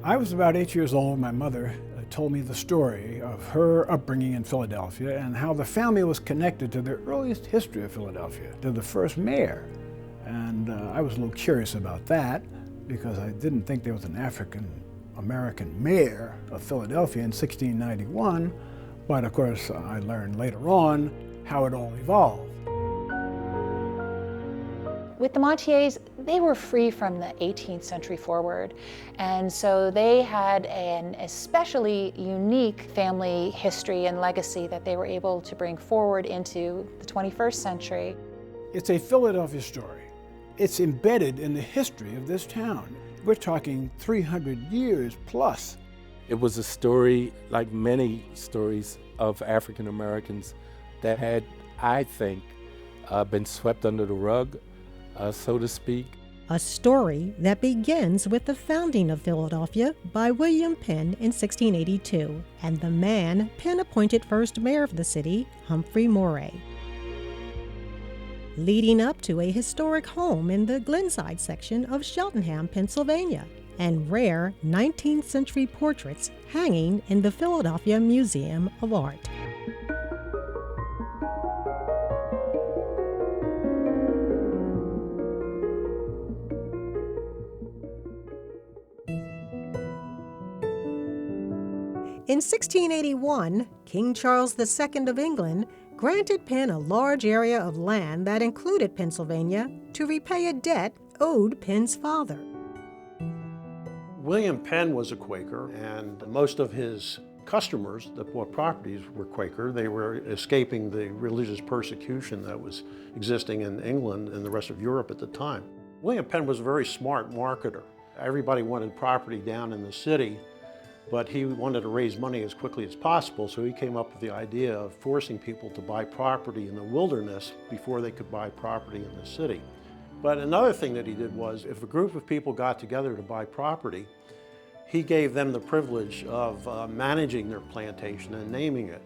I was about 8 years old. My mother told me the story of her upbringing in Philadelphia and how the family was connected to the earliest history of Philadelphia, to the first mayor. And I was a little curious about that because I didn't think there was an African-American mayor of Philadelphia in 1691, but of course I learned later on how it all evolved. With the Montiers, they were free from the 18th century forward, and so they had an especially unique family history and legacy that they were able to bring forward into the 21st century. It's a Philadelphia story. It's embedded in the history of this town. We're talking 300 years plus. It was a story, like many stories of African Americans, that had, I think, been swept under the rug, so to speak. A story that begins with the founding of Philadelphia by William Penn in 1682 and the man Penn appointed first mayor of the city, Humphrey Morrey. Leading up to a historic home in the Glenside section of Cheltenham, Pennsylvania, and rare 19th century portraits hanging in the Philadelphia Museum of Art. In 1681, King Charles II of England granted Penn a large area of land that included Pennsylvania to repay a debt owed Penn's father. William Penn was a Quaker, and most of his customers that bought properties were Quaker. They were escaping the religious persecution that was existing in England and the rest of Europe at the time. William Penn was a very smart marketer. Everybody wanted property down in the city, but he wanted to raise money as quickly as possible, so he came up with the idea of forcing people to buy property in the wilderness before they could buy property in the city. But another thing that he did was, if a group of people got together to buy property, he gave them the privilege of managing their plantation and naming it.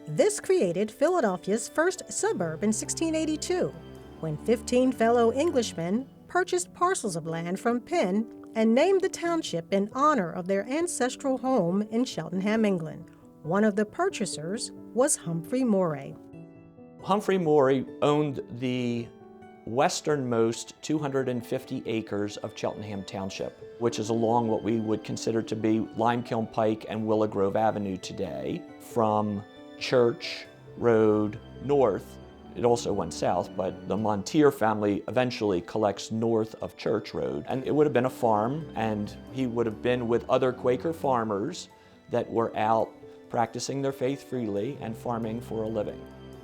This created Philadelphia's first suburb in 1682, when 15 fellow Englishmen purchased parcels of land from Penn and named the township in honor of their ancestral home in Cheltenham, England. One of the purchasers was Humphrey Morrey. Humphrey Morrey owned the westernmost 250 acres of Cheltenham Township, which is along what we would consider to be Limekiln Pike and Willow Grove Avenue today, from Church Road north. It also went south, but the Montier family eventually collects north of Church Road. And it would have been a farm, and he would have been with other Quaker farmers that were out practicing their faith freely and farming for a living.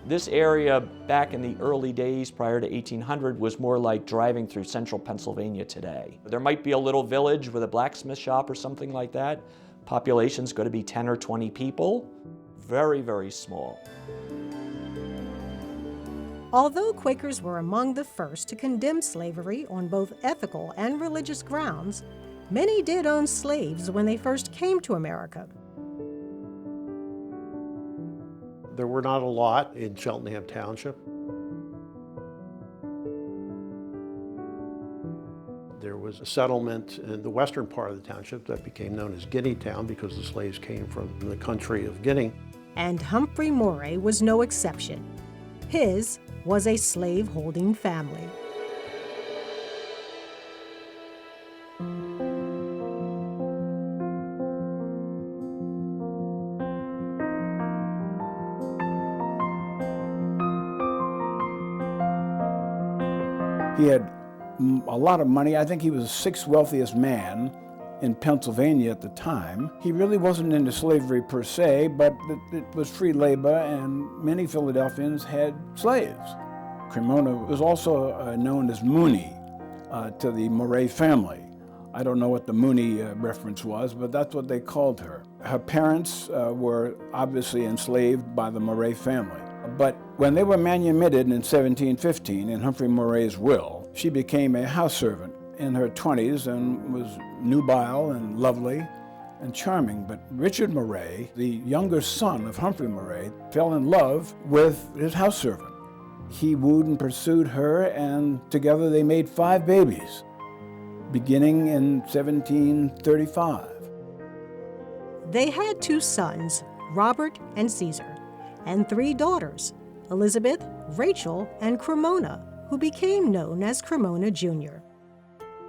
This area back in the early days prior to 1800 was more like driving through central Pennsylvania today. There might be a little village with a blacksmith shop or something like that. Population's going to be 10 or 20 people. Very, very small. Although Quakers were among the first to condemn slavery on both ethical and religious grounds, many did own slaves when they first came to America. There were not a lot in Cheltenham Township. There was a settlement in the western part of the township that became known as Guinea Town because the slaves came from the country of Guinea. And Humphrey Morrey was no exception. His was a slave-holding family. He had a lot of money. I think he was the sixth wealthiest man in Pennsylvania at the time. He really wasn't into slavery per se, but it was free labor, and many Philadelphians had slaves. Cremona was also known as Mooney to the Moorey family. I don't know what the Mooney reference was, but that's what they called her. Her parents were obviously enslaved by the Moorey family. But when they were manumitted in 1715 in Humphrey Morrey's will, she became a house servant in her 20s and was nubile and lovely and charming. But Richard Morrey, the younger son of Humphrey Morrey, fell in love with his house servant. He wooed and pursued her, and together they made 5 babies. beginning in 1735. They had 2 sons, Robert and Caesar, and 3 daughters, Elizabeth, Rachel, and Cremona, who became known as Cremona Jr.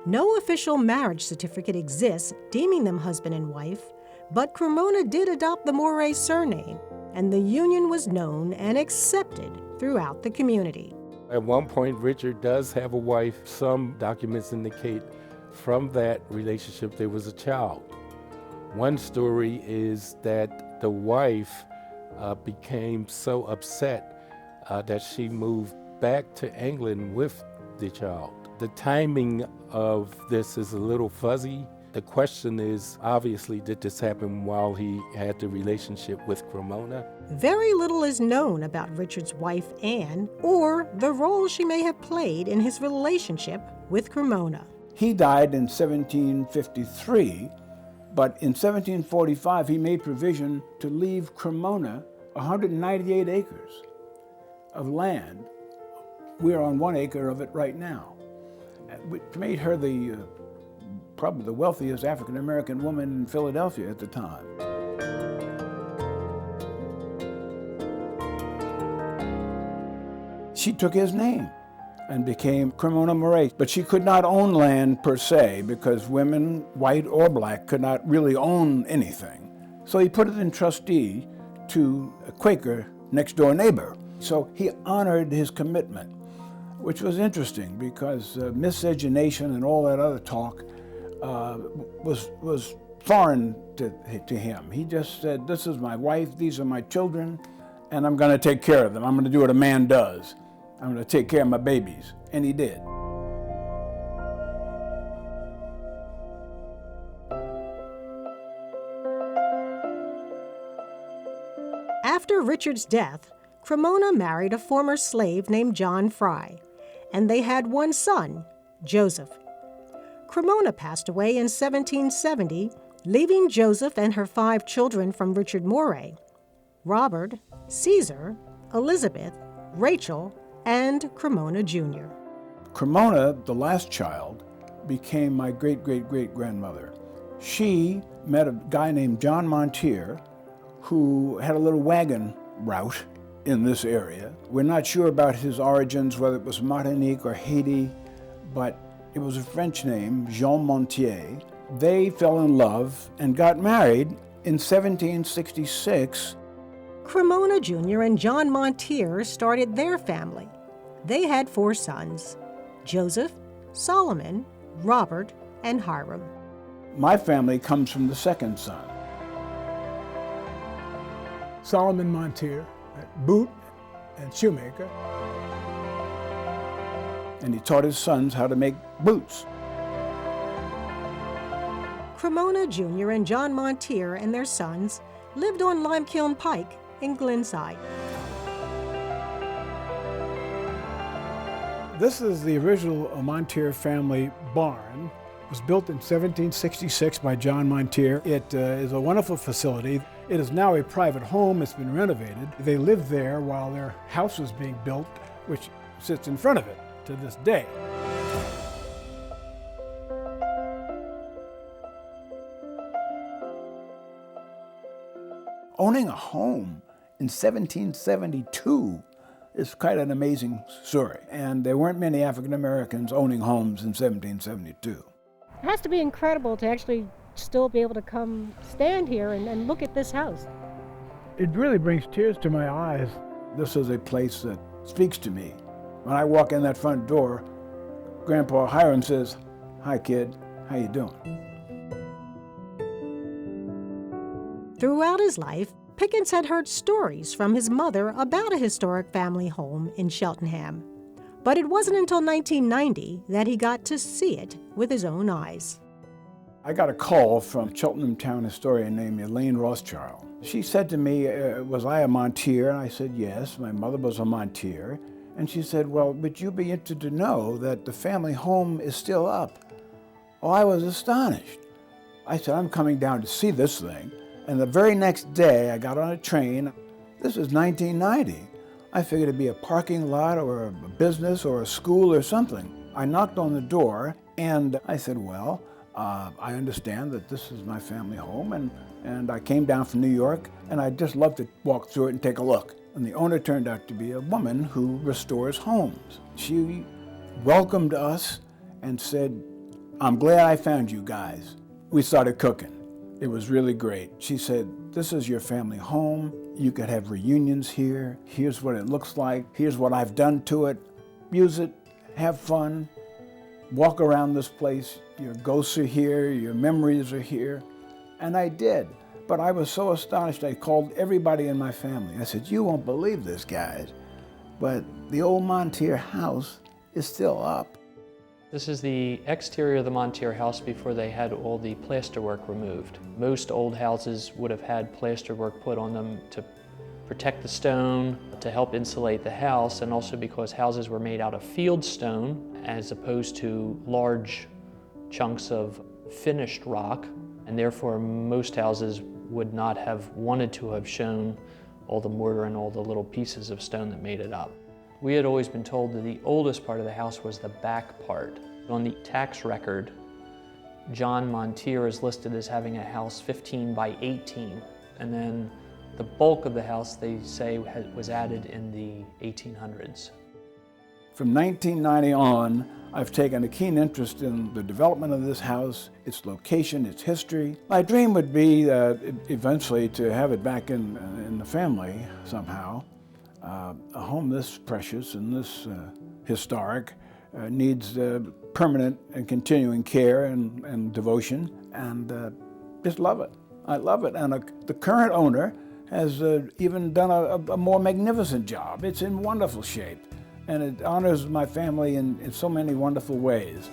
No official marriage certificate exists deeming them husband and wife, but Cremona did adopt the Moorey surname, and the union was known and accepted throughout the community. At one point, Richard does have a wife. Some documents indicate from that relationship there was a child. One story is that the wife became so upset that she moved back to England with the child. The timing of this is a little fuzzy. The question is, obviously, did this happen while he had the relationship with Cremona? Very little is known about Richard's wife, Anne, or the role she may have played in his relationship with Cremona. He died in 1753, but in 1745 he made provision to leave Cremona 198 acres of land. We're on 1 acre of it right now, which made her probably the wealthiest African-American woman in Philadelphia at the time. She took his name and became Cremona Moorey, but she could not own land per se because women, white or black, could not really own anything. So he put it in trustee to a Quaker next-door neighbor. So he honored his commitment, which was interesting because miscegenation and all that other talk was foreign to him. He just said, this is my wife, these are my children, and I'm going to take care of them. I'm going to do what a man does. I'm going to take care of my babies. And he did. After Richard's death, Cremona married a former slave named John Fry, and they had 1 son, Joseph. Cremona passed away in 1770, leaving Joseph and her 5 children from Richard Moorey: Robert, Caesar, Elizabeth, Rachel, and Cremona Jr. Cremona, the last child, became my great-great-great-grandmother. She met a guy named John Montier who had a little wagon route in this area. We're not sure about his origins, whether it was Martinique or Haiti, but it was a French name, Jean Montier. They fell in love and got married in 1766. Cremona Jr. and John Montier started their family. They had 4 sons: Joseph, Solomon, Robert, and Hiram. My family comes from the second son. Solomon Montier, boot and shoemaker. And he taught his sons how to make boots. Cremona Jr. and John Montier and their sons lived on Limekiln Pike in Glenside. This is the original Montier family barn. It was built in 1766 by John Montier. It is a wonderful facility. It is now a private home. It's been renovated. They lived there while their house was being built, which sits in front of it to this day. Owning a home in 1772 is quite an amazing story. And there weren't many African Americans owning homes in 1772. It has to be incredible to actually still be able to come stand here and look at this house. It really brings tears to my eyes. This is a place that speaks to me. When I walk in that front door, Grandpa Hiram says, "Hi kid, how you doing?" Throughout his life, Pickens had heard stories from his mother about a historic family home in Cheltenham. But it wasn't until 1990 that he got to see it with his own eyes. I got a call from a Cheltenham town historian named Elaine Rothschild. She said to me, was I a Montier? And I said, yes, my mother was a Montier. And she said, well, would you be interested to know that the family home is still up? Oh, I was astonished. I said, I'm coming down to see this thing. And the very next day, I got on a train. This is 1990. I figured it'd be a parking lot or a business or a school or something. I knocked on the door, And I said, well, I understand that this is my family home, and I came down from New York, and I'd just love to walk through it and take a look. And the owner turned out to be a woman who restores homes. She welcomed us and said, I'm glad I found you guys. We started cooking. It was really great. She said, this is your family home. You could have reunions here. Here's what it looks like. Here's what I've done to it. Use it, have fun, walk around this place. Your ghosts are here, your memories are here. And I did. But I was so astonished, I called everybody in my family. I said, you won't believe this, guys, but the old Montier house is still up. This is the exterior of the Montier house before they had all the plasterwork removed. Most old houses would have had plasterwork put on them to protect the stone, to help insulate the house, and also because houses were made out of field stone as opposed to large chunks of finished rock, and therefore most houses would not have wanted to have shown all the mortar and all the little pieces of stone that made it up. We had always been told that the oldest part of the house was the back part. On the tax record, John Montier is listed as having a house 15 by 18, and then the bulk of the house, they say, was added in the 1800s. From 1990 on, I've taken a keen interest in the development of this house, its location, its history. My dream would be eventually to have it back in the family somehow. A home this precious and this historic needs permanent and continuing care and devotion, and just love it. I love it, and the current owner has even done a more magnificent job. It's in wonderful shape, and it honors my family in so many wonderful ways.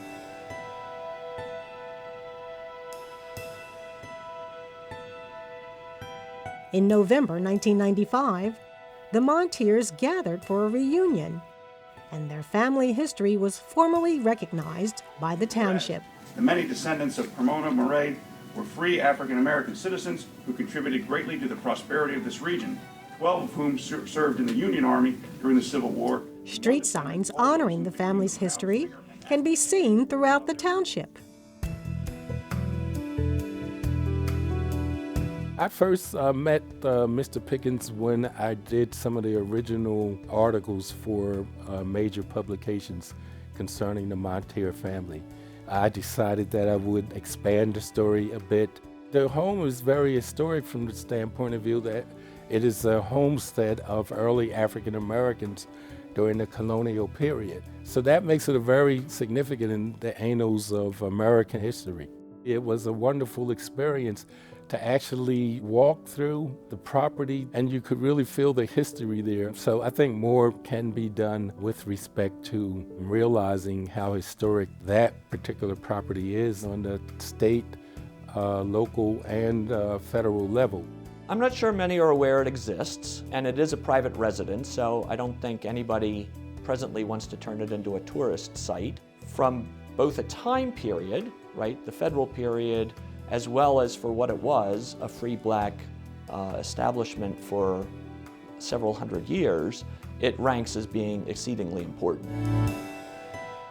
In November 1995, the Montiers gathered for a reunion, and their family history was formally recognized by the township. The many descendants of Cremona, Moorey were free African-American citizens who contributed greatly to the prosperity of this region, 12 of whom served in the Union Army during the Civil War. Street signs honoring the family's history can be seen throughout the township. I first met Mr. Pickens when I did some of the original articles for major publications concerning the Montier family. I decided that I would expand the story a bit. The home is very historic from the standpoint of view that it is a homestead of early African Americans during the colonial period. So that makes it very significant in the annals of American history. It was a wonderful experience to actually walk through the property, and you could really feel the history there. So I think more can be done with respect to realizing how historic that particular property is on the state, local, and federal level. I'm not sure many are aware it exists, and it is a private residence, so I don't think anybody presently wants to turn it into a tourist site. From both a time period, right, the federal period, as well as for what it was, a free black establishment for several hundred years, it ranks as being exceedingly important.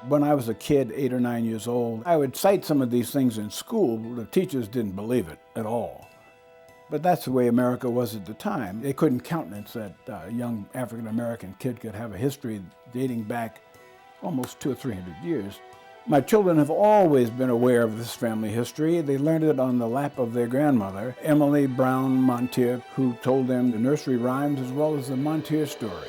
When I was a kid, 8 or 9 years old, I would cite some of these things in school. The teachers didn't believe it at all. But that's the way America was at the time. They couldn't countenance that a young African-American kid could have a history dating back almost 200 or 300 years. My children have always been aware of this family history. They learned it on the lap of their grandmother, Emily Brown Montier, who told them the nursery rhymes as well as the Montier story.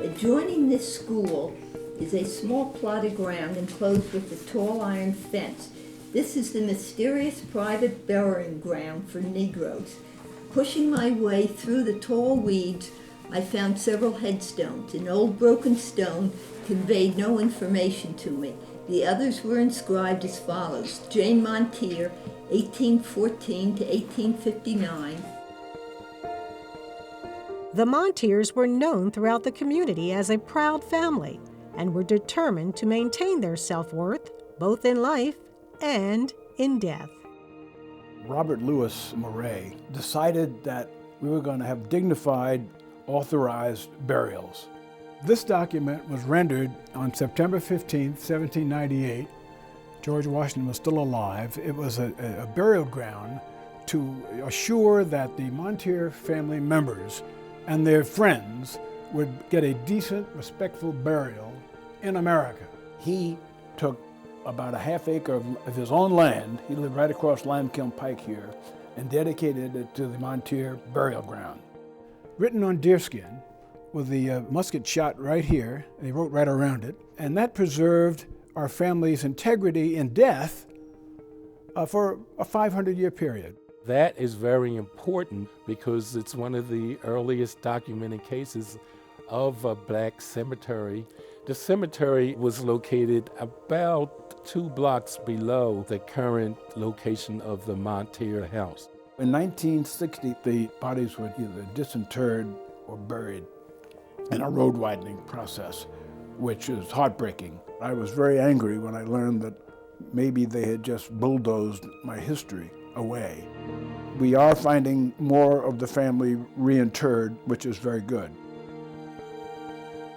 Adjoining this school is a small plot of ground enclosed with a tall iron fence. This is the mysterious private burying ground for Negroes. Pushing my way through the tall weeds, I found several headstones. An old broken stone conveyed no information to me. The others were inscribed as follows: Jane Montier, 1814 to 1859. The Montiers were known throughout the community as a proud family and were determined to maintain their self-worth both in life and in death. Robert Louis Moorey decided that we were going to have dignified, authorized burials. This document was rendered on September 15, 1798. George Washington was still alive. It was a burial ground to assure that the Montier family members and their friends would get a decent, respectful burial in America. He took about a half acre of his own land, he lived right across Limekiln Pike here, and dedicated it to the Montier burial ground. Written on deerskin with the musket shot right here, they wrote right around it, and that preserved our family's integrity in death for a 500-year period. That is very important because it's one of the earliest documented cases of a black cemetery. The cemetery was located about 2 blocks below the current location of the Montier house. In 1960, the bodies were either disinterred or buried in a road widening process, which is heartbreaking. I was very angry when I learned that maybe they had just bulldozed my history away. We are finding more of the family reinterred, which is very good.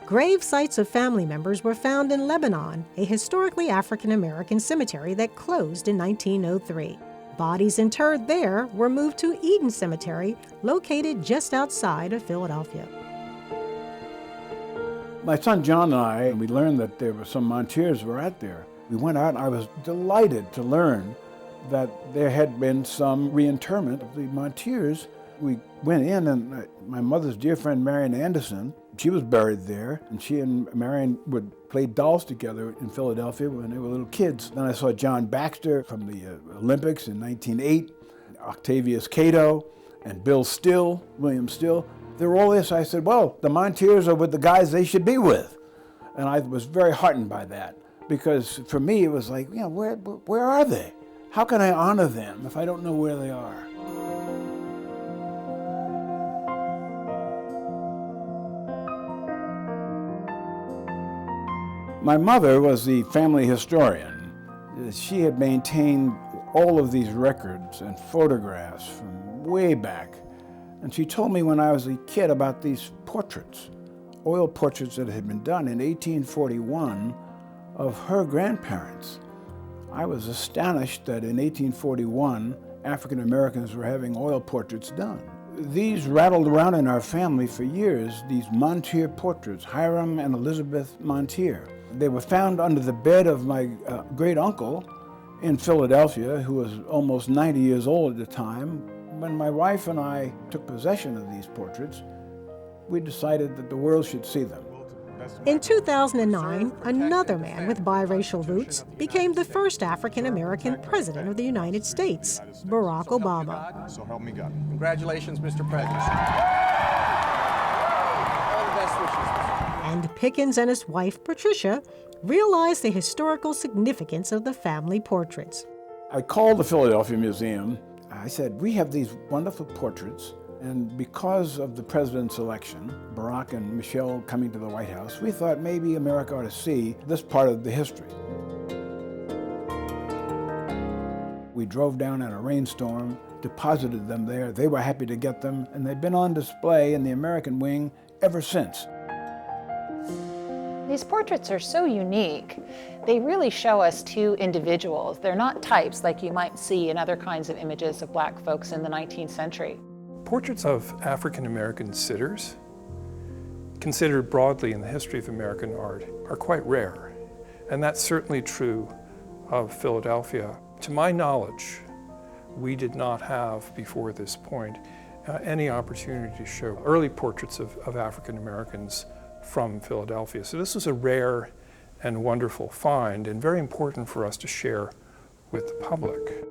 Grave sites of family members were found in Lebanon, a historically African-American cemetery that closed in 1903. Bodies interred there were moved to Eden Cemetery, located just outside of Philadelphia. My son John and I, we learned that there were some Montiers were out there. We went out and I was delighted to learn that there had been some reinterment of the Montiers. We went in and my mother's dear friend Marion Anderson, she was buried there, and she and Marion would play dolls together in Philadelphia when they were little kids. Then I saw John Baxter from the Olympics in 1908, Octavius Cato, and Bill Still, William Still. They were all this. I said, well, the Montiers are with the guys they should be with. And I was very heartened by that, because for me it was like, you know, where are they? How can I honor them if I don't know where they are? My mother was the family historian. She had maintained all of these records and photographs from way back. And she told me when I was a kid about these portraits, oil portraits that had been done in 1841 of her grandparents. I was astonished that in 1841, African Americans were having oil portraits done. These rattled around in our family for years, these Montier portraits, Hiram and Elizabeth Montier. They were found under the bed of my great uncle in Philadelphia, who was almost 90 years old at the time. When my wife and I took possession of these portraits, we decided that the world should see them. In 2009, another man with biracial roots became the first African-American president of the United States, Barack Obama. So help me God. Congratulations, Mr. President. All the best wishes. And Pickens and his wife, Patricia, realized the historical significance of the family portraits. I called the Philadelphia Museum. I said, we have these wonderful portraits, and because of the president's election, Barack and Michelle coming to the White House, we thought maybe America ought to see this part of the history. We drove down in a rainstorm, deposited them there. They were happy to get them, and they've been on display in the American wing ever since. These portraits are so unique. They really show us two individuals. They're not types like you might see in other kinds of images of black folks in the 19th century. Portraits of African American sitters, considered broadly in the history of American art, are quite rare. And that's certainly true of Philadelphia. To my knowledge, we did not have, before this point, any opportunity to show early portraits of African Americans from Philadelphia. So this was a rare and wonderful find, and very important for us to share with the public.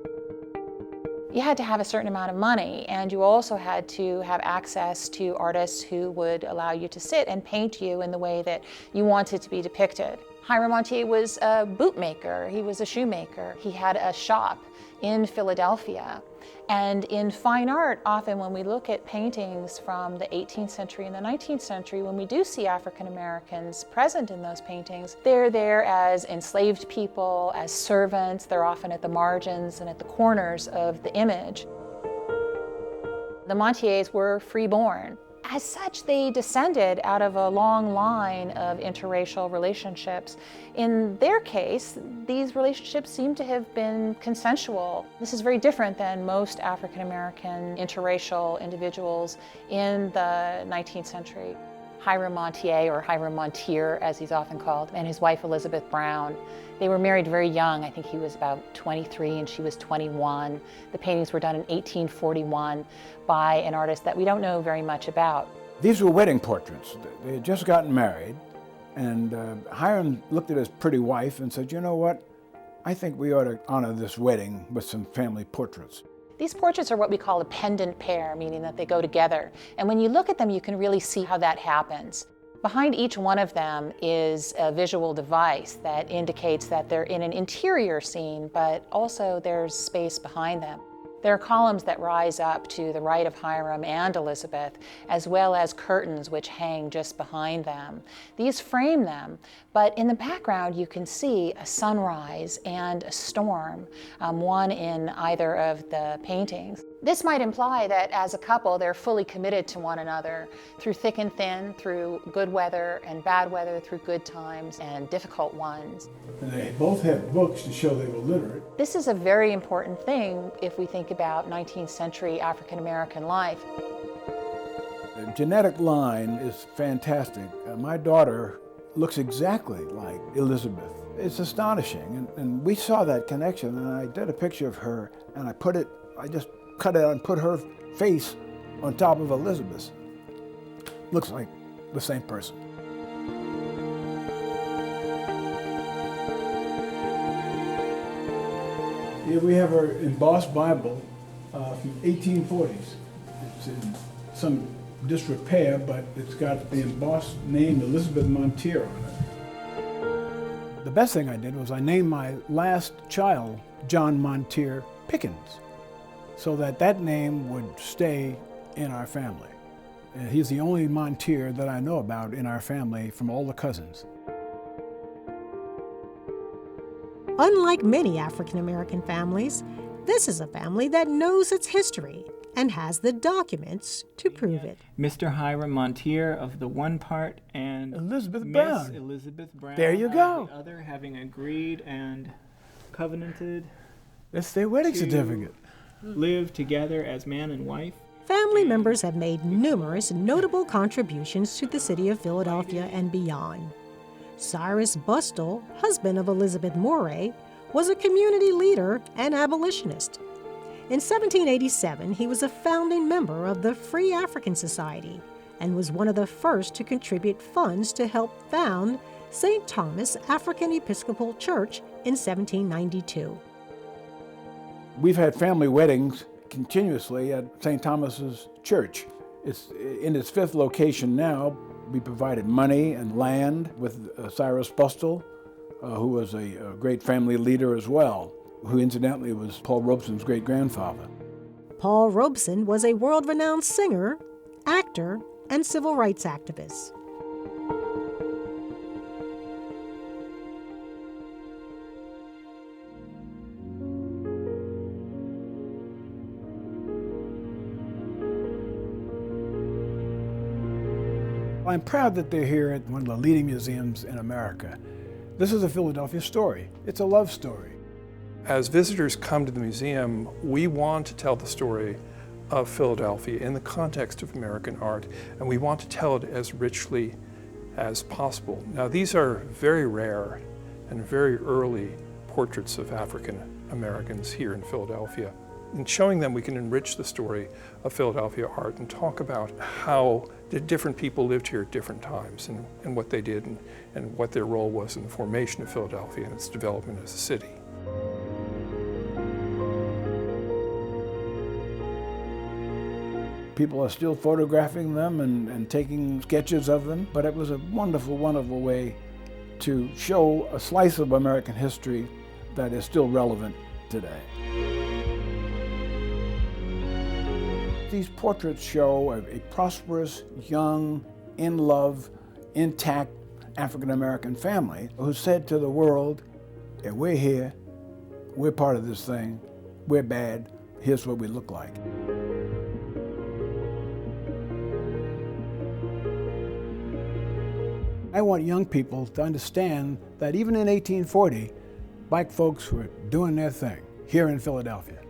You had to have a certain amount of money, and you also had to have access to artists who would allow you to sit and paint you in the way that you wanted to be depicted. Hiram Montier was a bootmaker, he was a shoemaker. He had a shop in Philadelphia. And in fine art, often when we look at paintings from the 18th century and the 19th century, when we do see African Americans present in those paintings, they're there as enslaved people, as servants. They're often at the margins and at the corners of the image. The Montiers were freeborn. As such, they descended out of a long line of interracial relationships. In their case, these relationships seem to have been consensual. This is very different than most African American interracial individuals in the 19th century. Hiram Montier, or Hiram Montier as he's often called, and his wife Elizabeth Brown. They were married very young. I think he was about 23 and she was 21. The paintings were done in 1841 by an artist that we don't know very much about. These were wedding portraits. They had just gotten married, and Hiram looked at his pretty wife and said, you know what, I think we ought to honor this wedding with some family portraits. These portraits are what we call a pendant pair, meaning that they go together. And when you look at them, you can really see how that happens. Behind each one of them is a visual device that indicates that they're in an interior scene, but also there's space behind them. There are columns that rise up to the right of Hiram and Elizabeth, as well as curtains which hang just behind them. These frame them, but in the background you can see a sunrise and a storm, one in either of the paintings. This might imply that as a couple they're fully committed to one another through thick and thin, through good weather and bad weather, through good times and difficult ones. And they both have books to show they were literate. This is a very important thing if we think about 19th century African American life. The genetic line is fantastic. My daughter looks exactly like Elizabeth. It's astonishing, and we saw that connection, and I did a picture of her, and I just cut it out and put her face on top of Elizabeth's. Looks like the same person. Here we have our embossed Bible from 1840s. It's in some disrepair, but it's got the embossed name Elizabeth Montier on it. The best thing I did was I named my last child John Montier Pickens, so that name would stay in our family. He's the only Montier that I know about in our family from all the cousins. Unlike many African American families, this is a family that knows its history and has the documents to prove it. Mr. Hiram Montier of the one part and Elizabeth Miss Brown. Elizabeth Brown There you go. of the other, having agreed and covenanted. That's their wedding certificate. Live together as man and wife. Family members have made numerous notable contributions to the city of Philadelphia and beyond. Cyrus Bustill, husband of Elizabeth Moorey, was a community leader and abolitionist. In 1787, he was a founding member of the Free African Society and was one of the first to contribute funds to help found St. Thomas African Episcopal Church in 1792. We've had family weddings continuously at St. Thomas's Church. It's in its fifth location now. We provided money and land with Cyrus Bustill, who was a great family leader as well, who incidentally was Paul Robeson's great-grandfather. Paul Robeson was a world-renowned singer, actor, and civil rights activist. I'm proud that they're here at one of the leading museums in America. This is a Philadelphia story. It's a love story. As visitors come to the museum, we want to tell the story of Philadelphia in the context of American art, and we want to tell it as richly as possible. Now, these are very rare and very early portraits of African Americans here in Philadelphia. In showing them, we can enrich the story of Philadelphia art and talk about how the different people lived here at different times and what they did and what their role was in the formation of Philadelphia and its development as a city. People are still photographing them and taking sketches of them, but it was a wonderful, wonderful way to show a slice of American history that is still relevant today. These portraits show a prosperous, young, in love, intact African-American family who said to the world, "Yeah, we're here, we're part of this thing, we're bad, here's what we look like." I want young people to understand that even in 1840, black folks were doing their thing here in Philadelphia.